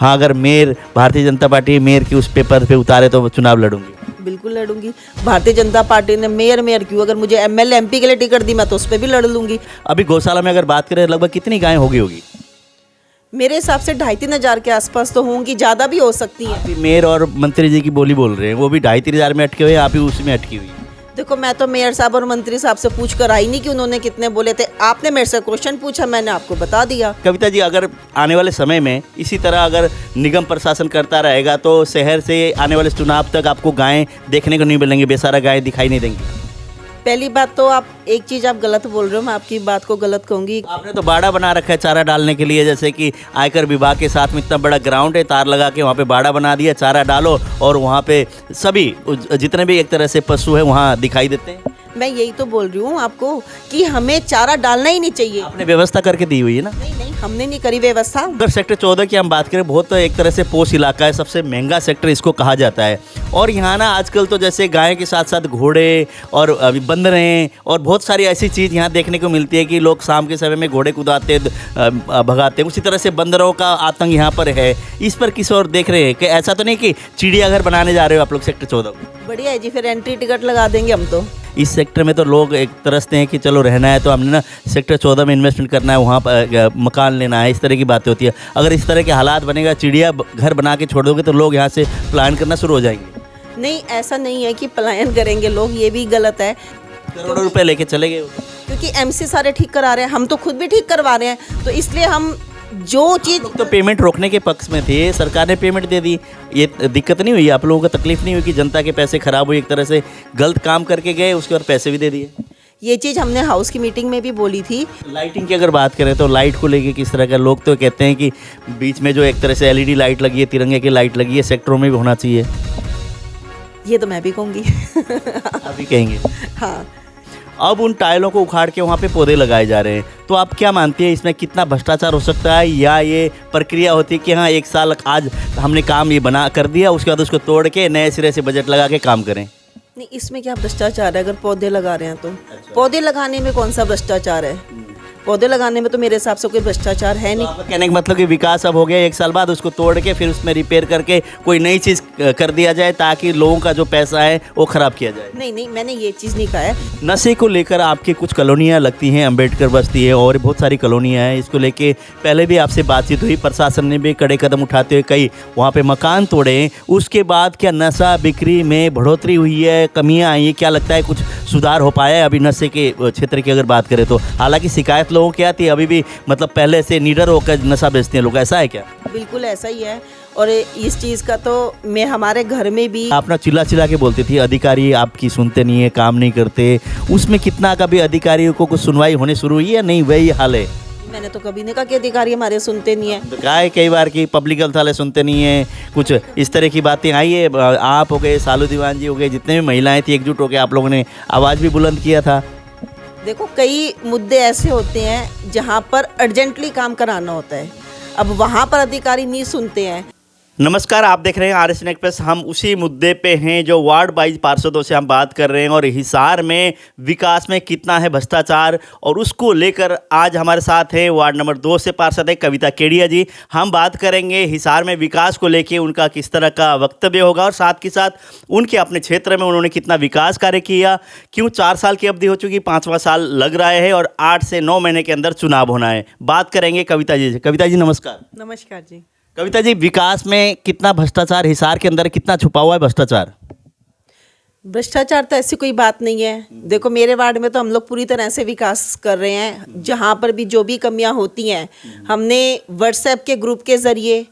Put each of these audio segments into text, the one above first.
हाँ, अगर mayor Bharatiya Janata party mayor की उस पेपर पे उतारे तो चुनाव लड़ूंगी। बिल्कुल लड़ूंगी। भारतीय जनता पार्टी ने मेयर क्यों, अगर मुझे एमएलए एमपी के लिए टिकट दी मैं तो उस पर भी लड़ लूंगी। अभी गौशाला में अगर बात करें लगभग कितनी गायें होगी? मेरे हिसाब से 2,500-3,000 के आसपास तो होंगी, ज़्यादा भी हो सकती हैं। अभी मेयर और मंत्री जी की बोली बोल रहे हैं, वो भी 2,500-3,000 में अटके हुए हैं, आप ही उसी में अटकी हुई है। देखो, मैं तो मेयर साहब और मंत्री साहब से पूछ कर आई नहीं कि उन्होंने कितने बोले थे। आपने मेरे से क्वेश्चन पूछा, मैंने आपको बता दिया। कविता जी, अगर आने वाले समय में इसी तरह अगर निगम प्रशासन करता रहेगा तो शहर से आने वाले चुनाव तक आपको गायें देखने को नहीं मिलेंगी, बेसारा गायें दिखाई नहीं देंगी। पहली बात तो आप एक चीज़ आप गलत बोल रहे हो, मैं आपकी बात को गलत कहूँगी। आपने तो बाड़ा बना रखा है चारा डालने के लिए, जैसे कि आयकर विभाग के साथ में इतना बड़ा ग्राउंड है, तार लगा के वहाँ पे बाड़ा बना दिया, चारा डालो और वहाँ पे सभी जितने भी एक तरह से पशु है वहाँ दिखाई देते हैं। मैं यही तो बोल रही हूँ आपको कि हमें चारा डालना ही नहीं चाहिए। आपने व्यवस्था करके दी हुई है ना? नहीं, हमने नहीं करी व्यवस्था। अगर सेक्टर 14 की हम बात करें, बहुत एक तरह से पोश इलाका है, सबसे महंगा सेक्टर इसको कहा जाता है। और यहाँ ना आजकल तो जैसे गाय के साथ साथ घोड़े और बंदरें और बहुत सारी ऐसी चीज़ यहाँ देखने को मिलती है कि लोग शाम के समय में घोड़े कुदाते भगाते हैं। उसी तरह से बंदरों का आतंक यहाँ पर है। इस पर किस और देख रहे हैं कि ऐसा तो नहीं कि चिड़ियाघर बनाने जा रहे हो आप लोग सेक्टर 14 को? बढ़िया है जी, फिर एंट्री टिकट लगा देंगे हम तो। इस सेक्टर में तो लोग एक तरसते हैं कि चलो रहना है तो हमने ना सेक्टर 14 में इन्वेस्टमेंट करना है, वहाँ पर मकान लेना है, इस तरह की बातें होती है। अगर इस तरह के हालात बनेगा, चिड़िया घर बना के छोड़ दोगे तो लोग यहाँ से पलायन करना शुरू हो जाएंगे। नहीं, ऐसा नहीं है कि पलायन करेंगे लोग, ये भी गलत है। करोड़ों रुपए लेके चले गए। क्योंकि एमसी सारे ठीक करा रहे हैं, हम तो खुद भी ठीक करवा रहे हैं, तो इसलिए हम जो चीज़ तो पेमेंट रोकने के पक्ष में थे, सरकार ने पेमेंट दे दी, ये दिक्कत नहीं हुई? आप लोगों को तकलीफ नहीं हुई कि जनता के पैसे खराब हुए? एक तरह से गलत काम करके गए, उसके बाद पैसे भी दे दिए। ये चीज़ हमने हाउस की मीटिंग में भी बोली थी। लाइटिंग की अगर बात करें तो लाइट को लेके किस तरह का, लोग तो कहते हैं कि बीच में जो एक तरह से एलईडी लाइट लगी है, तिरंगे की लाइट लगी है, सेक्टरों में भी होना चाहिए। ये तो मैं भी कहूँगी। अभी कहेंगे। हाँ, अब उन टाइलों को उखाड़ के वहाँ पे पौधे लगाए जा रहे हैं, तो आप क्या मानती है इसमें कितना भ्रष्टाचार हो सकता है? या ये प्रक्रिया होती है कि हाँ, एक साल आज हमने काम ये बना कर दिया, उसके बाद उसको तोड़ के नए सिरे से बजट लगा के काम करें? नहीं, इसमें क्या भ्रष्टाचार है? अगर पौधे लगा रहे हैं तो पौधे लगाने में कौन सा भ्रष्टाचार है? पौधे लगाने में तो मेरे हिसाब से कोई भ्रष्टाचार है नहीं। आपका कहने का मतलब कि विकास अब हो गया, एक साल बाद उसको तोड़ के फिर उसमें रिपेयर करके कोई नई चीज़ कर दिया जाए ताकि लोगों का जो पैसा है वो खराब किया जाए। नहीं, मैंने ये चीज़ नहीं कहा है। नशे को लेकर आपकी कुछ कॉलोनियाँ लगती हैं, अंबेडकर बस्ती है और बहुत सारी कॉलोनियाँ हैं, इसको लेके पहले भी आपसे बातचीत हुई, प्रशासन ने भी कड़े कदम उठाते हुए कई वहाँ पे मकान तोड़े। उसके बाद क्या नशा बिक्री में बढ़ोतरी हुई है, कमियाँ आई हैं? क्या लगता है कुछ सुधार हो पाया है अभी नशे के क्षेत्र की अगर बात करें तो? हालांकि शिकायत लोगों की आती है, अभी भी मतलब पहले से निडर होकर नशा बेचते हैं लोग, ऐसा है क्या? बिल्कुल ऐसा ही है। और इस चीज़ का तो मैं हमारे घर में भी आप ना चिल्ला चिल्ला के बोलती थी अधिकारी आपकी सुनते नहीं है, काम नहीं करते, उसमें कितना कभी अधिकारियों को कुछ सुनवाई होने शुरू हुई है? नहीं, वही हाल है। मैंने तो कभी नहीं कहा कि अधिकारी हमारे सुनते नहीं है। तो कहा है कई बार कि पब्लिक हेल्थ वाले सुनते नहीं है, कुछ इस तरह की बातें आई है। आप हो गए, सालू दीवान जी हो गए, जितने भी महिलाएं थी एकजुट होकर आप लोगों ने आवाज़ भी बुलंद किया था। देखो, कई मुद्दे ऐसे होते हैं जहाँ पर अर्जेंटली काम कराना होता है, अब वहाँ पर अधिकारी नहीं सुनते हैं। नमस्कार, आप देख रहे हैं RSN एक्सप्रेस। हम उसी मुद्दे पे हैं जो वार्ड वाइज पार्षदों से हम बात कर रहे हैं और हिसार में विकास में कितना है भ्रष्टाचार, और उसको लेकर आज हमारे साथ हैं वार्ड नंबर 2 से पार्षद है कविता केडिया जी। हम बात करेंगे हिसार में विकास को लेके उनका किस तरह का वक्तव्य होगा और साथ के साथ उनके अपने क्षेत्र में उन्होंने कितना विकास कार्य किया, क्यों 4 साल की अवधि हो चुकी, 5वां साल लग रहा है और 8 से 9 महीने के अंदर चुनाव होना है। बात करेंगे कविता जी से। कविता जी नमस्कार। नमस्कार जी। कविता जी, विकास में कितना भ्रष्टाचार, हिसार के अंदर कितना छुपा हुआ है भ्रष्टाचार? भ्रष्टाचार तो ऐसी कोई बात नहीं है। देखो, मेरे वार्ड में तो हम लोग पूरी तरह से विकास कर रहे हैं। जहाँ पर भी जो भी कमियाँ होती हैं, हमने व्हाट्सएप के ग्रुप के ज़रिए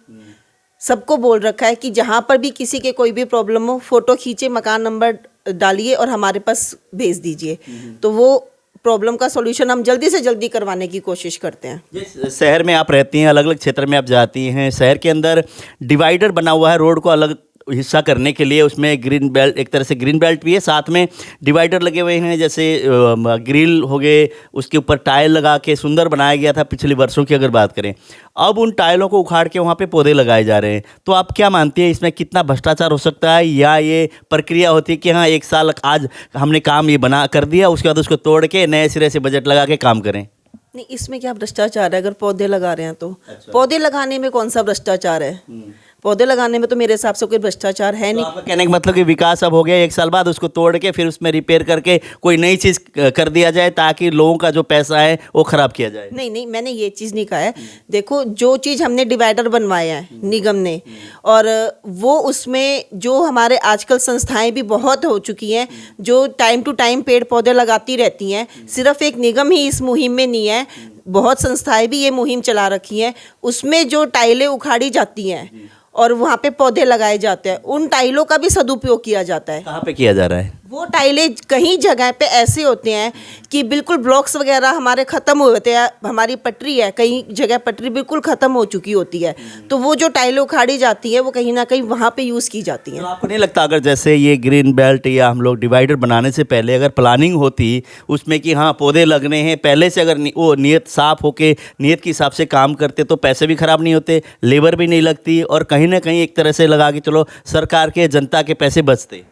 सबको बोल रखा है कि जहाँ पर भी किसी के कोई भी प्रॉब्लम हो, फ़ोटो खींचे, मकान नंबर डालिए और हमारे पास भेज दीजिए, तो वो प्रॉब्लम का सॉल्यूशन हम जल्दी से जल्दी करवाने की कोशिश करते हैं। जिस शहर में आप रहती हैं, अलग अलग क्षेत्र में आप जाती हैं, शहर के अंदर डिवाइडर बना हुआ है रोड को अलग हिस्सा करने के लिए, उसमें ग्रीन बेल्ट, एक तरह से ग्रीन बेल्ट भी है, साथ में डिवाइडर लगे हुए हैं, जैसे ग्रिल हो गए, उसके ऊपर टाइल लगा के सुंदर बनाया गया था पिछले वर्षों की अगर बात करें। अब उन टाइलों को उखाड़ के वहाँ पे पौधे लगाए जा रहे हैं, तो आप क्या मानती है इसमें कितना भ्रष्टाचार हो सकता है? या ये प्रक्रिया होती है कि हाँ, एक साल आज हमने काम ये बना कर दिया, उसके बाद उसको तोड़ के नए सिरे से बजट लगा के काम करें? नहीं, इसमें क्या भ्रष्टाचार है? अगर पौधे लगा रहे हैं तो अच्छा। पौधे लगाने में कौन सा भ्रष्टाचार है? पौधे लगाने में तो मेरे हिसाब से कोई भ्रष्टाचार है तो नहीं। आपका कहने का मतलब कि विकास अब हो गया, 1 साल बाद उसको तोड़ के फिर उसमें रिपेयर करके कोई नई चीज़ कर दिया जाए ताकि लोगों का जो पैसा है वो खराब किया जाए। नहीं नहीं, मैंने ये चीज़ नहीं कहा है। देखो, जो चीज़ हमने डिवाइडर बनवाया है निगम ने, और वो उसमें जो हमारे आजकल संस्थाएं भी बहुत हो चुकी हैं जो टाइम टू टाइम पेड़ पौधे लगाती रहती हैं। सिर्फ एक निगम ही इस मुहिम में नहीं है, बहुत संस्थाएं भी ये मुहिम चला रखी हैं। उसमें जो टाइलें उखाड़ी जाती हैं और वहाँ पे पौधे लगाए जाते हैं, उन टाइलों का भी सदुपयोग किया जाता है। कहाँ पे किया जा रहा है? वो टाइलें कहीं जगह पे ऐसे होते हैं कि बिल्कुल ब्लॉक्स वगैरह हमारे ख़त्म हो होते हैं। हमारी पटरी है, कहीं जगह पटरी बिल्कुल ख़त्म हो चुकी होती है, तो वो जो टाइलें उखाड़ी जाती हैं वो कहीं ना कहीं वहाँ पे यूज़ की जाती तो हैं। आपको नहीं लगता अगर जैसे ये ग्रीन बेल्ट या हम लोग डिवाइडर बनाने से पहले अगर प्लानिंग होती उसमें कि हाँ पौधे लगने हैं, पहले से अगर वो नियत साफ होके नियत के हिसाब से काम करते तो पैसे भी खराब नहीं होते, लेबर भी नहीं लगती और कहीं ना कहीं एक तरह से लगा के चलो सरकार के जनता के पैसे बचते।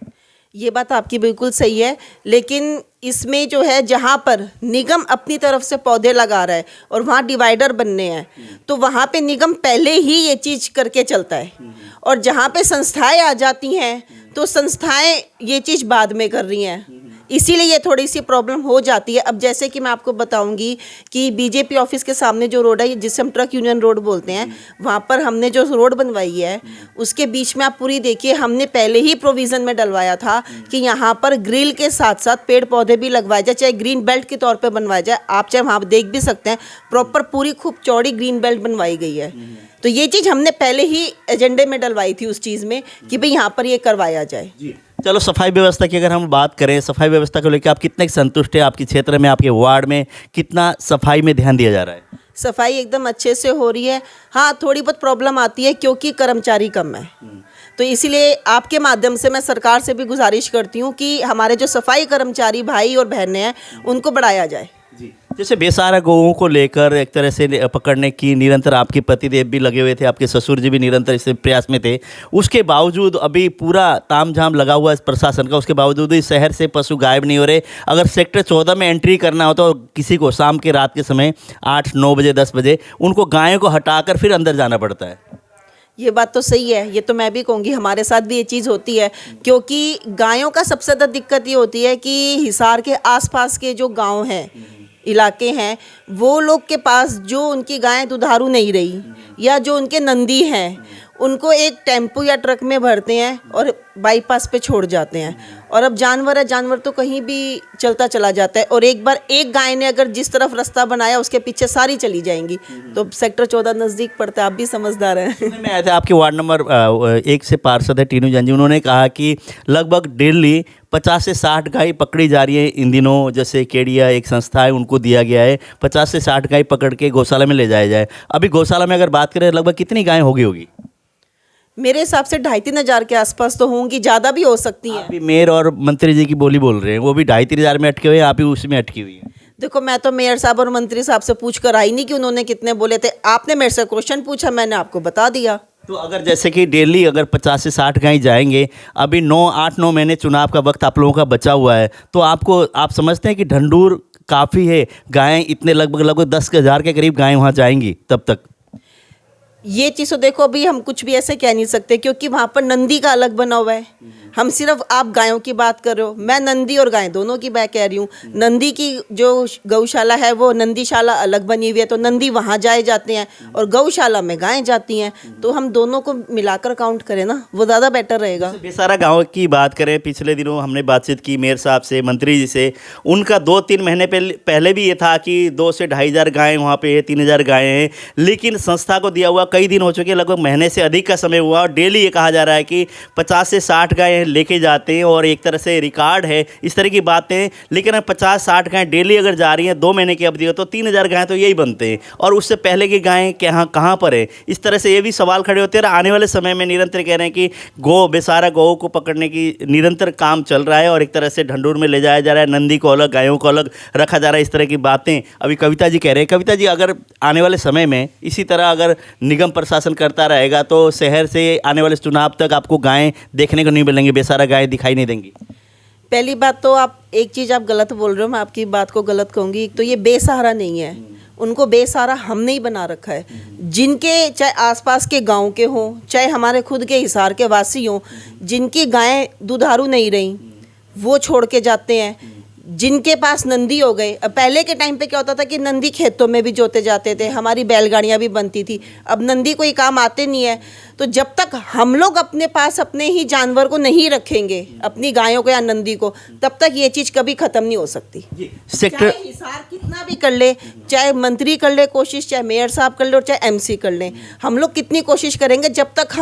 ये बात आपकी बिल्कुल सही है, लेकिन इसमें जो है जहाँ पर निगम अपनी तरफ से पौधे लगा रहा है और वहाँ डिवाइडर बनने हैं, तो वहाँ पे निगम पहले ही ये चीज़ करके चलता है। और जहाँ पे संस्थाएं आ जाती हैं तो संस्थाएं ये चीज़ बाद में कर रही हैं, इसीलिए ये थोड़ी सी प्रॉब्लम हो जाती है। अब जैसे कि मैं आपको बताऊंगी कि बीजेपी ऑफिस के सामने जो रोड है जिसे हम ट्रक यूनियन रोड बोलते हैं, वहाँ पर हमने जो रोड बनवाई है उसके बीच में आप पूरी देखिए, हमने पहले ही प्रोविज़न में डलवाया था कि यहाँ पर ग्रिल के साथ साथ पेड़ पौधे भी लगवाए जाए, चाहे ग्रीन बेल्ट के तौर पर बनवाया जाए। आप चाहे वहाँ देख भी सकते हैं, प्रॉपर पूरी खूब चौड़ी ग्रीन बेल्ट बनवाई गई है। तो ये चीज़ हमने पहले ही एजेंडे में डलवाई थी उस चीज़ में कि भाई यहाँ पर ये करवाया जाए। जी, चलो सफाई व्यवस्था की अगर हम बात करें, सफाई व्यवस्था को लेकर आप कितने संतुष्ट हैं? आपके क्षेत्र में, आपके वार्ड में कितना सफाई में ध्यान दिया जा रहा है? सफाई एकदम अच्छे से हो रही है। हाँ, थोड़ी बहुत प्रॉब्लम आती है क्योंकि कर्मचारी कम है, तो इसीलिए आपके माध्यम से मैं सरकार से भी गुजारिश करती हूँ कि हमारे जो सफाई कर्मचारी भाई और बहनें हैं उनको बढ़ाया जाए। जी, जैसे बेसहारा गौओं को लेकर एक तरह से पकड़ने की निरंतर आपके पतिदेव भी लगे हुए थे, आपके ससुर जी भी निरंतर इस प्रयास में थे, उसके बावजूद अभी पूरा तामझाम लगा हुआ है प्रशासन का, उसके बावजूद इस शहर से पशु गायब नहीं हो रहे। अगर सेक्टर 14 में एंट्री करना हो तो किसी को शाम के रात के समय 8, 9 बजे 10 बजे उनको गायों को हटाकर फिर अंदर जाना पड़ता है। ये बात तो सही है, ये तो मैं भी कहूँगी, हमारे साथ भी ये चीज़ होती है। क्योंकि गायों का सबसे ज़्यादा दिक्कत ये होती है कि हिसार के आसपास के जो गांव हैं, इलाके हैं, वो लोग के पास जो उनकी गायें दुधारू नहीं रही या जो उनके नंदी हैं, उनको एक टेम्पो या ट्रक में भरते हैं और बाईपास पे छोड़ जाते हैं। और अब जानवर है, जानवर तो कहीं भी चलता चला जाता है, और एक बार एक गाय ने अगर जिस तरफ रास्ता बनाया उसके पीछे सारी चली जाएंगी। तो सेक्टर 14 नज़दीक पड़ता है, आप भी समझदार हैं। सुनने में आया था आपके वार्ड नंबर 1 से पार्षद है टीनू जैन जी, उन्होंने कहा कि लगभग डेली 50 से 60 गाय पकड़ी जा रही है इन दिनों। जैसे केडिया एक संस्था है, उनको दिया गया है 50 से 60 गाय पकड़ के गौशाला में ले जाया जाए। अभी गौशाला में अगर बात करें लगभग कितनी गायें होगी? मेरे हिसाब से 2,5-3 हज़ार के आसपास तो होंगी, ज़्यादा भी हो सकती हैं। अभी मेयर और मंत्री जी की बोली बोल रहे हैं, वो भी 2,5-3 हज़ार में अटके हुए हैं, आप भी उसमें अटकी हुई है। देखो, मैं तो मेयर साहब और मंत्री साहब से पूछ कर आई नहीं कि उन्होंने कितने बोले थे। आपने मेरे से क्वेश्चन पूछा, मैंने आपको बता दिया। तो अगर जैसे कि डेली अगर 50 से 60 गाय जाएंगे, अभी 8-9 महीने चुनाव का वक्त आप लोगों का बचा हुआ है, तो आप समझते हैं कि ढंढूर काफ़ी है, गायें इतने लगभग 10,000 के करीब गायें वहाँ जाएंगी तब तक? ये चीज़ तो देखो, अभी हम कुछ भी ऐसे कह नहीं सकते क्योंकि वहाँ पर नंदी का अलग बना हुआ है। हम सिर्फ, आप गायों की बात कर रहे हो, मैं नंदी और गाय दोनों की बात कह रही हूँ। नंदी की जो गौशाला है वो नंदीशाला अलग बनी हुई है, तो नंदी वहाँ जाए जाते हैं और गौशाला में गायें जाती हैं। तो हम दोनों को मिलाकर काउंट करें ना, वो ज़्यादा बेटर रहेगा। बेसारा गांव की बात करें, पिछले दिनों हमने बातचीत की मेयर साहब से, मंत्री जी से, उनका 2-3 महीने पहले भी ये था कि 2 से 2,500 गायें वहाँ पे 3,000 गायें हैं, लेकिन संस्था को दिया हुआ कई दिन हो चुके, लगभग महीने से अधिक का समय हुआ, और डेली ये कहा जा रहा है कि 50 से 60 गायें लेके जाते हैं और एक तरह से रिकॉर्ड है इस तरह की बातें। लेकिन 50-60 गायें डेली अगर जा रही हैं 2 महीने की अवधि हो तो 3,000 गायें तो यही बनते हैं, और उससे पहले की गायें कहाँ पर है? इस तरह से ये भी सवाल खड़े होते हैं। आने वाले समय में निरंतर कह रहे हैं कि बेसारा गौ को पकड़ने की निरंतर काम चल रहा है और एक तरह से ढंढूर में ले जाया जा रहा है, नंदी को अलग, गायों को अलग रखा जा रहा है, इस तरह की बातें अभी कविता जी कह रहे हैं। कविता जी, अगर आने वाले समय में इसी तरह अगर निगम प्रशासन करता रहेगा तो शहर से आने वाले चुनाव तक आपको गायें देखने को नहीं मिलेंगी, बेसारा गायें दिखाई नहीं देंगी? पहली बात तो आप एक चीज़ आप गलत बोल रहे हो, मैं आपकी बात को गलत कहूँगी। तो ये बेसहारा नहीं है, उनको बेसहारा हमने ही बना रखा है। जिनके चाहे आसपास के गांव के हों, चाहे हमारे खुद के हिसार के वासी हों, जिनकी गायें दुधारू नहीं रहीं वो छोड़ के जाते हैं। जिनके पास नंदी हो गए, अब पहले के टाइम पे क्या होता था कि नंदी खेतों में भी जोते जाते थे, हमारी बैलगाड़ियाँ भी बनती थी। अब नंदी कोई काम आते नहीं है। तो जब तक हम लोग अपने पास अपने ही जानवर को नहीं रखेंगे, अपनी गायों को या नंदी को, तब तक ये चीज़ कभी ख़त्म नहीं हो सकती। सेक्टर चाहे हिसार कितना भी कर ले, चाहे मंत्री कर ले कोशिश, चाहे मेयर साहब कर ले और चाहे एमसी कर ले, हम लोग कितनी कोशिश करेंगे, जब तक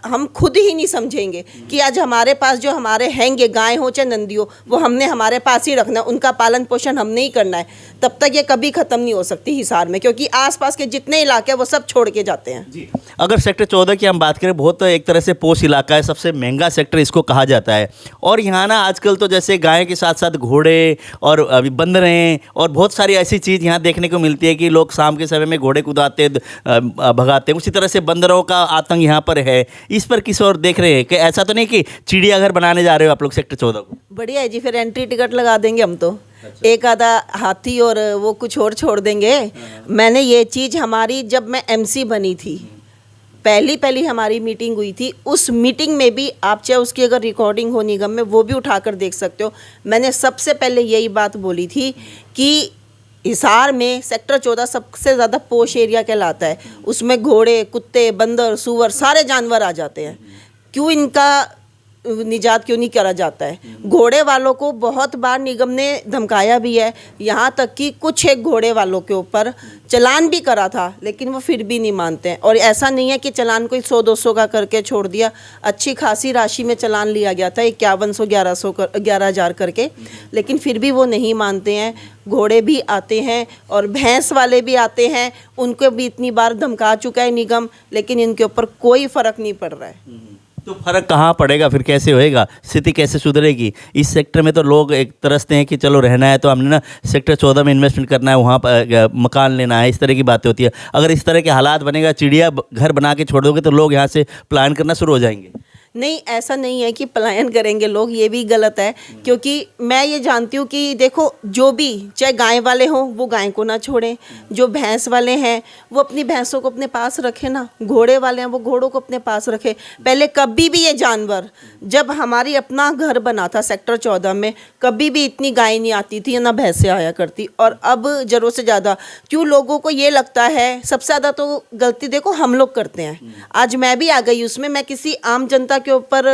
हम खुद ही नहीं समझेंगे कि आज हमारे पास जो हमारे हैंगे, गाय हो चाहे नंदी हो, वो हमने हमारे पास ही रखना है, उनका पालन पोषण हमने ही करना है, तब तक ये कभी ख़त्म नहीं हो सकती हिसार में, क्योंकि आसपास के जितने इलाके हैं वो सब छोड़ के जाते हैं। जी, अगर सेक्टर 14 की हम बात करें, बहुत एक तरह से पोष इलाका है, सबसे महंगा सेक्टर इसको कहा जाता है। और यहाँ ना आजकल तो जैसे गाय के साथ साथ घोड़े और अभी बंदरें और बहुत सारी ऐसी चीज़ यहाँ देखने को मिलती है कि लोग शाम के समय में घोड़े कुदाते भगाते हैं। उसी तरह से बंदरों का आतंक यहाँ पर है। इस पर किस और देख रहे हैं कि ऐसा तो नहीं कि चिड़ियाघर बनाने जा रहे हो आप लोग सेक्टर 14 को? बढ़िया है जी, फिर एंट्री टिकट लगा देंगे हम तो। एक आधा हाथी और वो कुछ और छोड़ देंगे। मैंने ये चीज़ हमारी, जब मैं एमसी बनी थी, पहली हमारी मीटिंग हुई थी, उस मीटिंग में भी आप चाहे उसकी अगर रिकॉर्डिंग हो निगम में, वो भी उठाकर देख सकते हो। मैंने सबसे पहले यही बात बोली थी कि हिसार में सेक्टर 14 सबसे ज़्यादा पोश एरिया कहलाता है। उसमें घोड़े, कुत्ते, बंदर, सूअर, सारे जानवर आ जाते हैं। क्यों इनका निजात क्यों नहीं करा जाता है? घोड़े वालों को बहुत बार निगम ने धमकाया भी है, यहाँ तक कि कुछ एक घोड़े वालों के ऊपर चलान भी करा था, लेकिन वो फिर भी नहीं मानते हैं। और ऐसा नहीं है कि चलान कोई 100-200 का करके छोड़ दिया, अच्छी खासी राशि में चलान लिया गया था, 5100-1100-11,000 करके, लेकिन फिर भी वो नहीं मानते हैं। घोड़े भी आते हैं और भैंस वाले भी आते हैं, उनको भी इतनी बार धमका चुका है निगम, लेकिन इनके ऊपर कोई फ़र्क नहीं पड़ रहा है। तो फर्क कहाँ पड़ेगा फिर? कैसे होएगा? स्थिति कैसे सुधरेगी? इस सेक्टर में तो लोग एक तरसते हैं कि चलो रहना है तो हमने ना सेक्टर 14 में इन्वेस्टमेंट करना है, वहाँ पर मकान लेना है, इस तरह की बातें होती है। अगर इस तरह के हालात बनेगा, चिड़िया घर बना के छोड़ दोगे तो लोग यहाँ से प्लान करना शुरू हो जाएंगे। नहीं, ऐसा नहीं है कि पलायन करेंगे लोग, ये भी गलत है। क्योंकि मैं ये जानती हूँ कि देखो, जो भी चाहे गाय वाले हों वो गाय को ना छोड़ें, जो भैंस वाले हैं वो अपनी भैंसों को अपने पास रखें ना, घोड़े वाले हैं वो घोड़ों को अपने पास रखें। पहले कभी भी ये जानवर, जब हमारी अपना घर बना था सेक्टर 14 में, कभी भी इतनी गाय नहीं आती थी ना भैंसें आया करती। और अब ज़रूरत से ज़्यादा क्यों लोगों को ये लगता है, सबसे ज़्यादा तो गलती देखो हम लोग करते हैं। आज मैं भी आ गई उसमें, मैं किसी आम जनता के ऊपर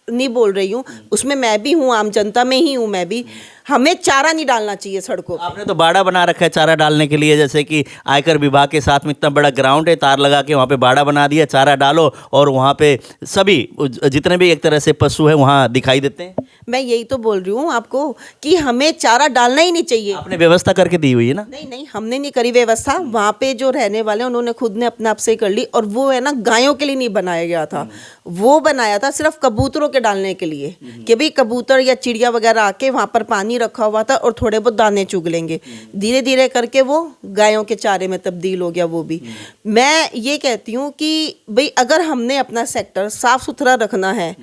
नहीं बोल रही हूँ, उसमें मैं भी हूँ, आम जनता में ही हूँ मैं भी। हमें चारा नहीं डालना चाहिए सड़कों पे। आपने तो बाड़ा बना रखा है चारा डालने के लिए, जैसे कि आयकर विभाग के साथ में इतना बड़ा ग्राउंड है, तार लगा के वहाँ पे बाड़ा बना दिया, चारा डालो और वहाँ पे सभी जितने भी एक तरह से पशु है वहाँ दिखाई देते हैं। मैं यही तो बोल रही हूँ आपको कि हमें चारा डालना ही नहीं चाहिए। आपने व्यवस्था करके दी हुई है ना? नहीं, हमने नहीं करी व्यवस्था। वहाँ पे जो रहने वाले उन्होंने खुद ने अपने आप से कर ली। और वो है ना, गायों के लिए नहीं बनाया गया था, वो बनाया था सिर्फ कबूतरों के डालने के लिए, कि भाई कबूतर या चिड़िया वगैरह आके वहाँ पर पानी रखा हुआ था और थोड़े बहुत दाने चुग लेंगे। धीरे धीरे करके वो गायों के चारे में तब्दील हो गया वो भी। मैं ये कहती हूँ कि भाई अगर हमने अपना सेक्टर साफ सुथरा रखना है,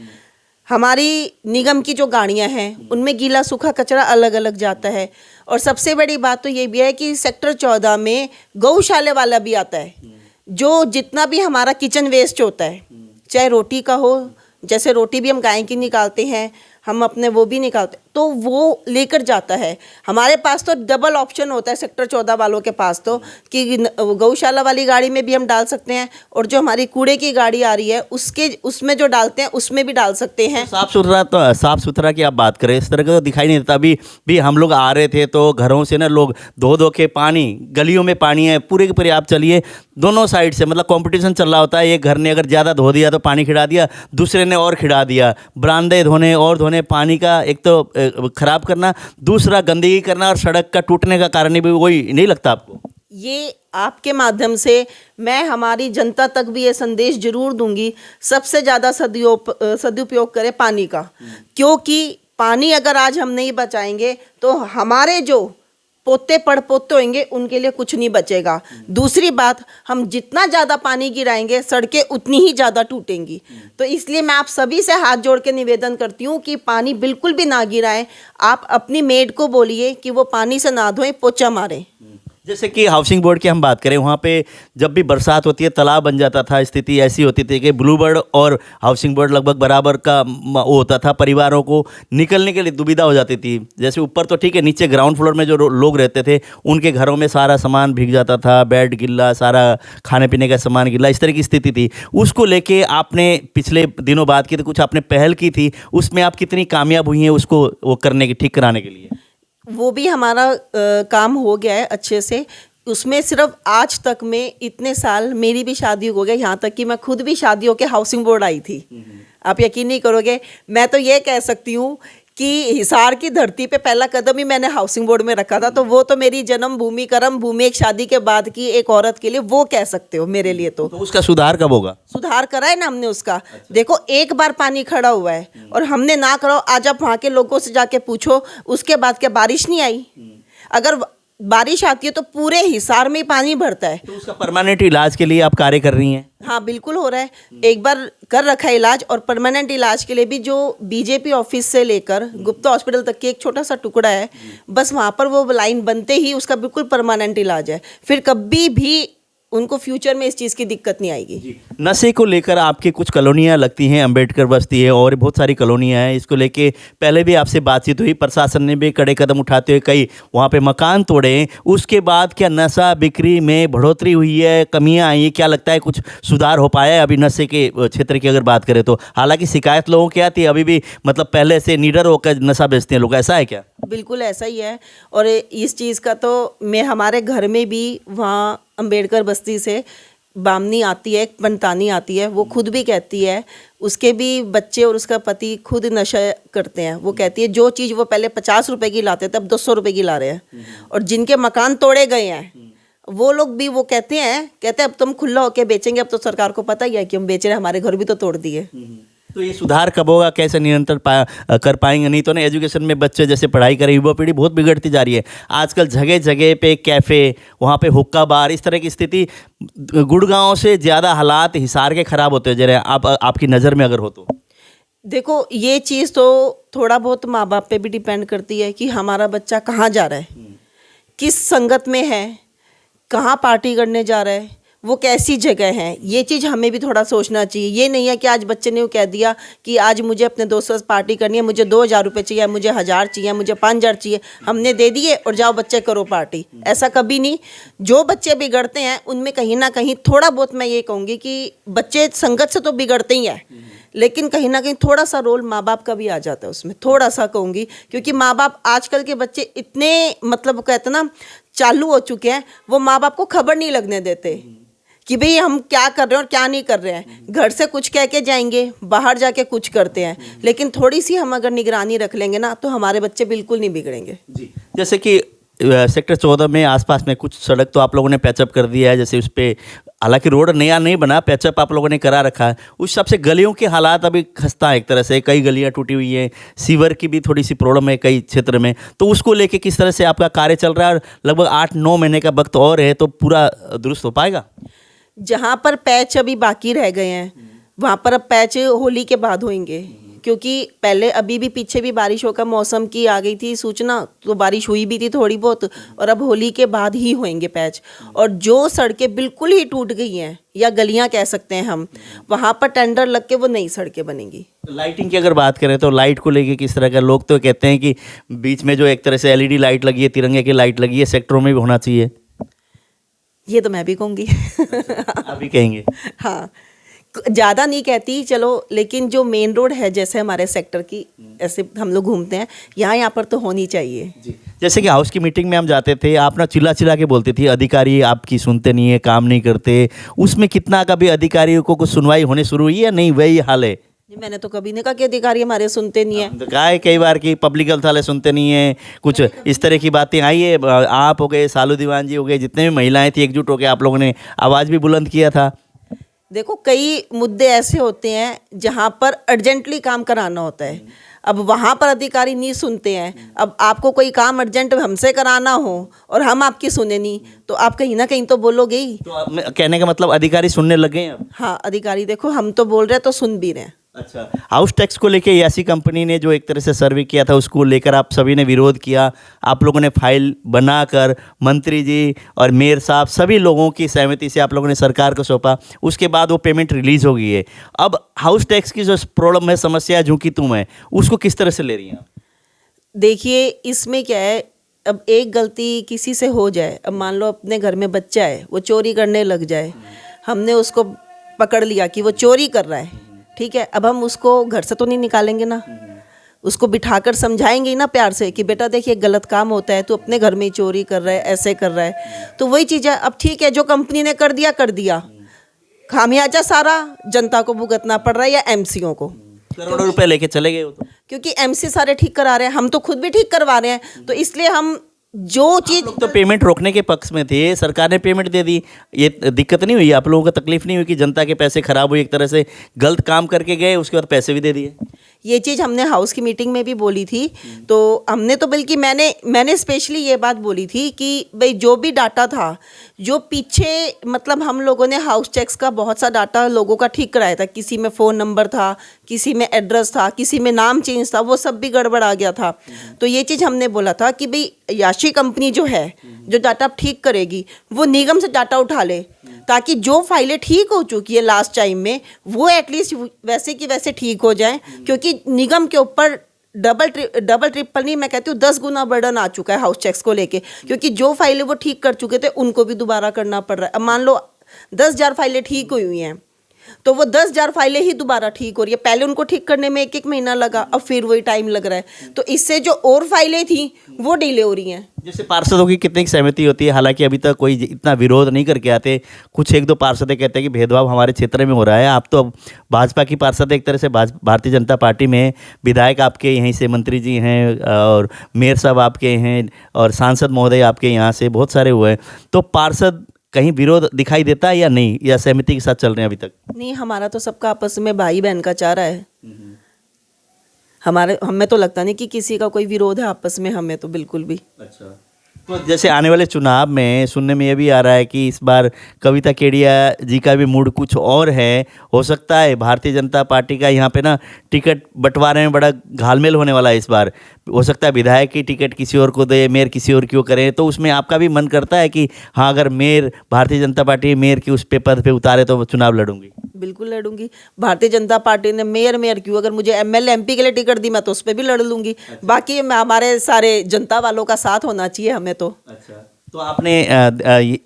हमारी निगम की जो गाड़ियां हैं उनमें गीला सूखा कचरा अलग अलग जाता है। और सबसे बड़ी बात तो ये भी है कि सेक्टर 14 में गौशाले वाला भी आता है, जो जितना भी हमारा किचन वेस्ट होता है, चाहे रोटी का हो, जैसे रोटी भी हम गाय की निकालते हैं, हम अपने वो भी निकालते, तो वो लेकर जाता है। हमारे पास तो डबल ऑप्शन होता है सेक्टर 14 वालों के पास तो, कि गौशाला वाली गाड़ी में भी हम डाल सकते हैं और जो हमारी कूड़े की गाड़ी आ रही है उसमें जो डालते हैं उसमें भी डाल सकते हैं। साफ सुथरा की आप बात करें, इस तरह का तो दिखाई नहीं देता। अभी भी हम लोग आ रहे थे तो घरों से ना लोग धो धो के पानी, गलियों में पानी है पूरे के पूरे, आप चलिए दोनों साइड से, मतलब कंपटीशन चल रहा होता है। एक घर ने अगर ज़्यादा धो दिया तो पानी खिला दिया, दूसरे ने और खिला दिया। बरामदे धोने और धोने, पानी का एक तो खराब करना, दूसरा गंदगी करना, और सड़क का टूटने का कारण भी वही नहीं लगता आपको? ये आपके माध्यम से मैं हमारी जनता तक भी ये संदेश जरूर दूंगी, सबसे ज़्यादा सदुपयोग करें पानी का। क्योंकि पानी अगर आज हम नहीं बचाएंगे तो हमारे जो पोते पड़पोते होंगे उनके लिए कुछ नहीं बचेगा। दूसरी बात, हम जितना ज़्यादा पानी गिराएंगे सड़कें उतनी ही ज़्यादा टूटेंगी। तो इसलिए मैं आप सभी से हाथ जोड़ के निवेदन करती हूँ कि पानी बिल्कुल भी ना गिराएं। आप अपनी मेड को बोलिए कि वो पानी से ना धोएं, पोछा मारें। जैसे कि हाउसिंग बोर्ड की हम बात करें, वहाँ पे जब भी बरसात होती है तालाब बन जाता था, स्थिति ऐसी होती थी कि ब्लू बर्ड और हाउसिंग बोर्ड लगभग बराबर का वो होता था, परिवारों को निकलने के लिए दुविधा हो जाती थी। जैसे ऊपर तो ठीक है, नीचे ग्राउंड फ्लोर में जो लोग रहते थे उनके घरों में सारा सामान भीग जाता था, बेड गिल्ला, सारा खाने पीने का सामान गिल्ला, इस तरह की स्थिति थी। उसको लेके आपने पिछले दिनों बात की तो कुछ आपने पहल की थी, उसमें आप कितनी कामयाब हुई हैं उसको वो करने की, ठीक कराने के लिए? वो भी हमारा काम हो गया है अच्छे से। उसमें सिर्फ आज तक में इतने साल मेरी भी शादी हो गई, यहाँ तक कि मैं खुद भी शादी होकर हाउसिंग बोर्ड आई थी। आप यकीन नहीं करोगे, मैं तो ये कह सकती हूँ कि हिसार की धरती पे पहला कदम ही मैंने हाउसिंग बोर्ड में रखा था। तो वो तो मेरी जन्मभूमि, कर्म भूमि, एक शादी के बाद की एक औरत के लिए वो कह सकते हो मेरे लिए। तो उसका सुधार कब होगा? सुधार करा है ना हमने उसका। देखो, एक बार पानी खड़ा हुआ है और हमने ना करो, आज आप वहाँ के लोगों से जाके पूछो, उसके बाद क्या बारिश नहीं आई? अगर बारिश आती है तो पूरे हिसार में ही पानी भरता है। तो उसका परमानेंट इलाज के लिए आप कार्य कर रही हैं? हाँ, बिल्कुल हो रहा है। एक बार कर रखा है इलाज, और परमानेंट इलाज के लिए भी जो बीजेपी ऑफिस से लेकर गुप्ता हॉस्पिटल तक की एक छोटा सा टुकड़ा है, बस वहाँ पर वो लाइन बनते ही उसका बिल्कुल परमानेंट इलाज है। फिर कभी भी उनको फ्यूचर में इस चीज़ की दिक्कत नहीं आएगी। नशे को लेकर आपकी कुछ कॉलोनियाँ लगती हैं, अंबेडकर बस्ती है और बहुत सारी कॉलोनियाँ हैं, इसको लेके पहले भी आपसे बातचीत हुई, प्रशासन ने भी कड़े कदम उठाते हुए कई वहाँ पे मकान तोड़े। उसके बाद क्या नशा बिक्री में बढ़ोतरी हुई है, कमियाँ आई हैं? क्या लगता है कुछ सुधार हो पाया है अभी नशे के क्षेत्र की अगर बात करें तो? हालांकि शिकायत लोगों की आती है, अभी भी मतलब पहले से निडर होकर नशा बेचते हैं लोग, ऐसा है क्या? बिल्कुल ऐसा ही है। और इस चीज़ का तो मैं हमारे घर में भी, वहाँ अंबेडकर बस्ती से बामनी आती है, पंतानी आती है, वो खुद भी कहती है, उसके भी बच्चे और उसका पति खुद नशा करते हैं। वो कहती है जो चीज़ वो पहले 50 रुपए की लाते थे अब 200 रुपए की ला रहे हैं। और जिनके मकान तोड़े गए हैं वो लोग भी वो कहते हैं अब तुम खुला होके बेचेंगे, अब तो सरकार को पता ही है कि हम बेच रहे हैं, हमारे घर भी तो तोड़ दिए। तो ये सुधार कब होगा, कैसे निरंतर कर पाएंगे? नहीं तो ना एजुकेशन में बच्चे जैसे पढ़ाई करें, युवा पीढ़ी बहुत बिगड़ती जा रही है। आजकल जगह जगह पे कैफ़े, वहाँ पे हुक्का बार, इस तरह की स्थिति गुड़गांव से ज़्यादा हालात हिसार के ख़राब होते जा रहे हैं। आपकी नज़र में अगर हो तो? देखो, ये चीज़ तो थोड़ा बहुत माँ बाप पे भी डिपेंड करती है कि हमारा बच्चा कहाँ जा रहा है, किस संगत में है, कहाँ पार्टी करने जा रहा है, वो कैसी जगह है। ये चीज़ हमें भी थोड़ा सोचना चाहिए। ये नहीं है कि आज बच्चे ने वो कह दिया कि आज मुझे अपने दोस्तों से पार्टी करनी है, मुझे 2000 रुपये चाहिए, मुझे 1000 चाहिए, मुझे 5000 चाहिए, हमने दे दिए और जाओ बच्चे करो पार्टी। ऐसा कभी नहीं। जो बच्चे बिगड़ते हैं उनमें कहीं ना कहीं थोड़ा बहुत, मैं ये कहूँगी कि बच्चे संगत से तो बिगड़ते ही हैं, लेकिन कहीं ना कहीं थोड़ा सा रोल माँ बाप का भी आ जाता है उसमें, थोड़ा सा कहूँगी। क्योंकि माँ बाप आजकल के बच्चे इतने मतलब कहते ना चालू हो चुके हैं, वो माँ बाप को खबर नहीं लगने देते कि भाई हम क्या कर रहे हैं और क्या नहीं कर रहे हैं। घर से कुछ कह के जाएंगे, बाहर जाके कुछ करते हैं। लेकिन थोड़ी सी हम अगर निगरानी रख लेंगे ना तो हमारे बच्चे बिल्कुल नहीं बिगड़ेंगे। जी, जैसे कि सेक्टर 14 में आसपास में कुछ सड़क तो आप लोगों ने पैचअप कर दिया है, जैसे उस पर हालांकि रोड नया नहीं बना, पैचअप आप लोगों ने करा रखा है। उस हिसाब से गलियों के हालात अभी खस्ता है एक तरह से, कई गलियां टूटी हुई हैं, सीवर की भी थोड़ी सी प्रॉब्लम है कई क्षेत्र में। तो उसको लेके किस तरह से आपका कार्य चल रहा है? और लगभग 8-9 महीने का वक्त और है, तो पूरा दुरुस्त हो पाएगा? जहाँ पर पैच अभी बाकी रह गए हैं वहाँ पर अब पैच होली के बाद होंगे, क्योंकि पहले अभी भी पीछे भी बारिशों का मौसम की आ गई थी सूचना, तो बारिश हुई भी थी थोड़ी बहुत, और अब होली के बाद ही होंगे पैच। और जो सड़कें बिल्कुल ही टूट गई हैं या गलियां कह सकते हैं हम, वहाँ पर टेंडर लग के वो नई सड़कें बनेंगी। लाइटिंग की अगर बात करें तो लाइट को लेके किस तरह का? लोग तो कहते हैं कि बीच में जो एक तरह से LED लाइट लगी है, तिरंगे की लाइट लगी है, सेक्टरों में भी होना चाहिए। ये तो मैं भी कहूँगी। आप भी कहेंगे? हाँ, ज़्यादा नहीं कहती चलो, लेकिन जो मेन रोड है जैसे हमारे सेक्टर की, ऐसे हम लोग घूमते हैं, यहाँ पर तो होनी चाहिए। जी, जैसे कि हाउस की मीटिंग में हम जाते थे, आप ना चिल्ला चिल्ला के बोलती थी अधिकारी आपकी सुनते नहीं है, काम नहीं करते। उसमें कितना कभी अधिकारियों को कुछ सुनवाई होने शुरू हुई है? नहीं, वही हाल है? मैंने तो कभी नहीं कहा कि अधिकारी हमारे सुनते नहीं है। तो कहा है कई बार कि पब्लिक हेल्थ वाले सुनते नहीं है, कुछ इस तरह की बातें आई है। आप हो गए, सालू दीवान जी हो गए, जितने भी महिलाएं थी एकजुट होकर आप लोगों ने आवाज़ भी बुलंद किया था। देखो, कई मुद्दे ऐसे होते हैं जहाँ पर अर्जेंटली काम कराना होता है, अब वहाँ पर अधिकारी नहीं सुनते हैं। अब आपको कोई काम अर्जेंट हमसे कराना हो और हम आपकी सुने नहीं, तो आप कहीं ना कहीं तो बोलोगे ही। तो कहने का मतलब अधिकारी सुनने लगे हैं अब? हाँ, अधिकारी देखो हम तो बोल रहे हैं तो सुन भी रहे हैं। अच्छा, हाउस टैक्स को लेके यासी कंपनी ने जो एक तरह से सर्वे किया था उसको लेकर आप सभी ने विरोध किया, आप लोगों ने फाइल बनाकर मंत्री जी और मेयर साहब सभी लोगों की सहमति से आप लोगों ने सरकार को सौंपा, उसके बाद वो पेमेंट रिलीज हो गई है। अब हाउस टैक्स की जो प्रॉब्लम है, समस्या झुकी तुम है, उसको किस तरह से ले रही हैं आप? देखिए इसमें क्या है, अब एक गलती किसी से हो जाए, अब मान लो अपने घर में बच्चा है वो चोरी करने लग जाए, हमने उसको पकड़ लिया कि वो चोरी कर रहा है, ठीक है, अब हम उसको घर से तो नहीं निकालेंगे ना, उसको बिठाकर समझाएंगे ही ना प्यार से कि बेटा देखिए गलत काम होता है, तू अपने घर में ही चोरी कर रहा है, ऐसे कर रहा है। तो वही चीज़ है, अब ठीक है जो कंपनी ने कर दिया, खामियाजा सारा जनता को भुगतना पड़ रहा है या एमसीओ को, करोड़ों रुपए लेके चले गए वो तो। क्योंकि एमसी सारे ठीक करा रहे हैं, हम तो खुद भी ठीक करवा रहे हैं, तो इसलिए हम जो चीज़ लोग तो पेमेंट रोकने के पक्ष में थे, सरकार ने पेमेंट दे दी, ये दिक्कत नहीं हुई आप लोगों को? तकलीफ नहीं हुई कि जनता के पैसे खराब हुए, एक तरह से गलत काम करके गए उसके बाद पैसे भी दे दिए? ये चीज़ हमने हाउस की मीटिंग में भी बोली थी, तो हमने तो बल्कि मैंने स्पेशली ये बात बोली थी कि भाई जो भी डाटा था, जो पीछे मतलब हम लोगों ने हाउस टैक्स का बहुत सा डाटा लोगों का ठीक कराया था, किसी में फ़ोन नंबर था, किसी में एड्रेस था, किसी में नाम चेंज था, वो सब भी गड़बड़ आ गया था। तो ये चीज़ हमने बोला था कि भाई याशी कंपनी जो है, जो डाटा ठीक करेगी वो निगम से डाटा उठा ले, ताकि जो फाइलें ठीक हो चुकी है लास्ट टाइम में वो एटलीस्ट वैसे की वैसे ठीक हो जाएं, क्योंकि निगम के ऊपर डबल ट्रिपल नहीं, मैं कहती हूँ 10 गुना बर्डन आ चुका है हाउस टैक्स को लेके, क्योंकि जो फाइलें वो ठीक कर चुके थे उनको भी दोबारा करना पड़ रहा है। अब मान लो 10,000 फाइलें ठीक हुई हैं, तो वो 10,000 फाइलें ही दोबारा ठीक हो रही है, पहले उनको ठीक करने में 1-1 महीना लगा, अब फिर वही टाइम लग रहा है, तो इससे जो और फाइलें थी वो डिले हो रही हैं। जैसे पार्षदों की कितनी सहमति होती है, हालांकि अभी तक कोई इतना विरोध नहीं करके आते, कुछ 1-2 पार्षद कहते हैं कि भेदभाव हमारे क्षेत्र में हो रहा है। आप तो भाजपा की पार्षद, एक तरह से भारतीय जनता पार्टी में विधायक आपके यहीं से, मंत्री जी हैं और मेयर साहब आपके हैं और सांसद महोदय आपके यहाँ से बहुत सारे हुए हैं, तो पार्षद कहीं विरोध दिखाई देता है या नहीं, या सहमति के साथ चल रहे हैं अभी तक? नहीं, हमारा तो सबका आपस में भाई बहन का चारा है, हमें तो लगता नहीं कि किसी का कोई विरोध है आपस में, हमें तो बिल्कुल भी। अच्छा, तो जैसे आने वाले चुनाव में सुनने में ये भी आ रहा है कि इस बार कविता केडिया जी का भी मूड कुछ और है, हो सकता है भारतीय जनता पार्टी का यहाँ पे ना टिकट बंटवारे में बड़ा घालमेल होने वाला है इस बार, हो सकता है विधायक की टिकट किसी और को दे, मेयर किसी और क्यों करें, तो उसमें आपका भी मन करता है कि हाँ अगर mayor Bharatiya Janata party mayor की उस पे पद पे उतारे तो चुनाव लड़ूंगी? बिल्कुल लड़ूंगी, भारतीय जनता पार्टी ने मेयर क्यों, अगर मुझे एमएलए एमपी के लिए टिकट दी मैं तो उस पर भी लड़ लूंगी। बाकी हमारे सारे जनता वालों का साथ होना चाहिए हमें तो। अच्छा, तो आपने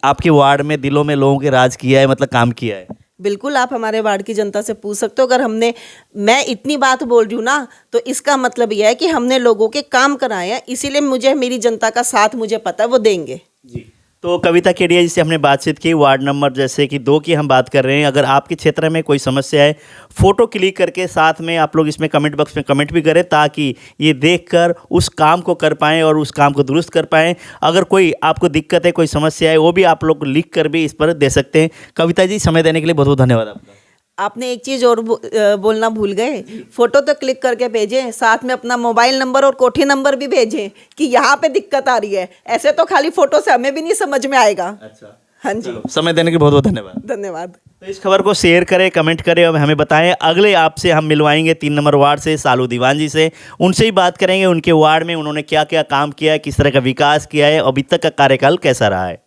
आपके वार्ड में दिलों में लोगों के राज किया है, मतलब काम किया है? बिल्कुल, आप हमारे वार्ड की जनता से पूछ सकते हो, अगर मैं इतनी बात बोल रही हूँ ना, तो इसका मतलब यह है कि हमने लोगों के काम कराए हैं, इसीलिए मुझे मेरी जनता का साथ मुझे पता है वो देंगे जी। तो कविता केडिया जी से हमने बातचीत की, वार्ड नंबर जैसे कि 2 की हम बात कर रहे हैं। अगर आपके क्षेत्र में कोई समस्या है, फ़ोटो क्लिक करके साथ में आप लोग इसमें कमेंट बॉक्स में कमेंट भी करें, ताकि ये देखकर उस काम को कर पाएँ और उस काम को दुरुस्त कर पाएँ। अगर कोई आपको दिक्कत है, कोई समस्या है, वो भी आप लोग लिख कर भी इस पर दे सकते हैं। कविता जी, समय देने के लिए बहुत बहुत धन्यवाद आपका। आपने एक चीज़ और बोलना भूल गए, फोटो तो क्लिक करके भेजें, साथ में अपना मोबाइल नंबर और कोठी नंबर भी भेजें कि यहाँ पे दिक्कत आ रही है, ऐसे तो खाली फोटो से हमें भी नहीं समझ में आएगा। अच्छा, हाँ जी, समय देने के लिए बहुत बहुत धन्यवाद। धन्यवाद। तो इस खबर को शेयर करें, कमेंट करें और हमें बताएं। अगले आपसे हम मिलवाएंगे 3 नंबर वार्ड से सालू दीवान जी से, उनसे ही बात करेंगे उनके वार्ड में उन्होंने क्या क्या काम किया है, किस तरह का विकास किया है और अभी तक का कार्यकाल कैसा रहा है।